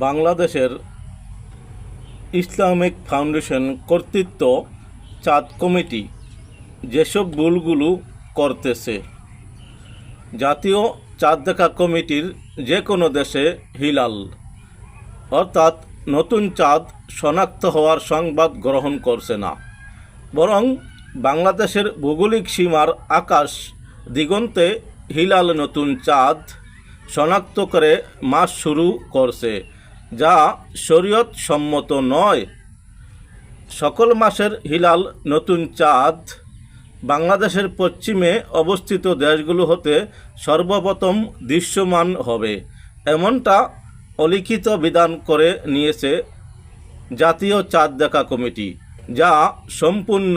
বাংলাদেশের Islamic foundation কর্তৃক চাঁদ কমিটি যেসব ভুলগুলো করতেছে, জাতীয় চাঁদ দেখা কমিটির যে কোনো দেশে হিলাল অর্থাৎ নতুন চাঁদ শনাক্ত হওয়ার সংবাদ গ্রহণ করছে না, বরং বাংলাদেশের ভৌগোলিক সীমার আকাশ দিগন্তে হিলাল নতুন চাঁদ শনাক্ত করে মাস শুরু করছে, যা শরীয়ত সম্মত নয়। সকল মাসের হিলাল নতুন চাঁদ বাংলাদেশের পশ্চিমে অবস্থিত দেশগুলো হতে সর্বপ্রথম দৃশ্যমান হবে, এমনটা অলিখিত বিধান করে নিয়েছে জাতীয় চাঁদ দেখা কমিটি, যা সম্পূর্ণ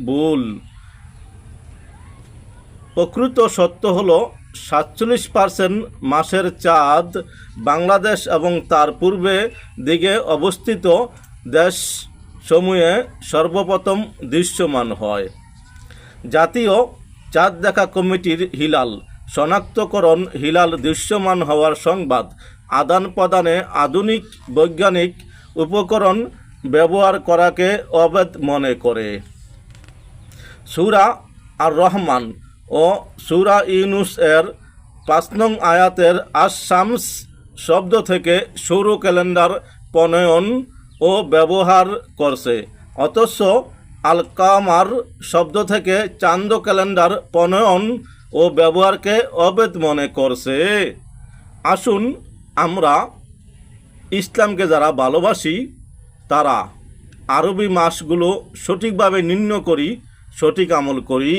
ভুল। প্রকৃত সত্য হলো 47% মাসের চাঁদ বাংলাদেশ এবং তার পূর্বে দিকে অবস্থিত দেশসমূহে সর্বপ্রথম দৃশ্যমান হয়। জাতীয় চাঁদ দেখা কমিটির হিলাল শনাক্তকরণ হিলাল দৃশ্যমান হওয়ার সংবাদ আদান প্রদানে আধুনিক বৈজ্ঞানিক উপকরণ ব্যবহার করাকে অবৈধ মনে করে। সূরা আর রহমান ও সূরা ইউনুস এর 5 নং আয়াতের আশ-শামস শব্দ থেকে সৌর ক্যালেন্ডার প্রণয়ন ও ব্যবহার করছে, অথচ আল কামার শব্দ থেকে চাঁদ ক্যালেন্ডার প্রণয়ন ও ব্যবহারকে অবৈধ মনে করছে। আসুন আমরা ইসলামকে যারা ভালোবাসি তারা আরবি মাসগুলো সঠিকভাবে নির্ণয় করি, সঠিক আমল করি।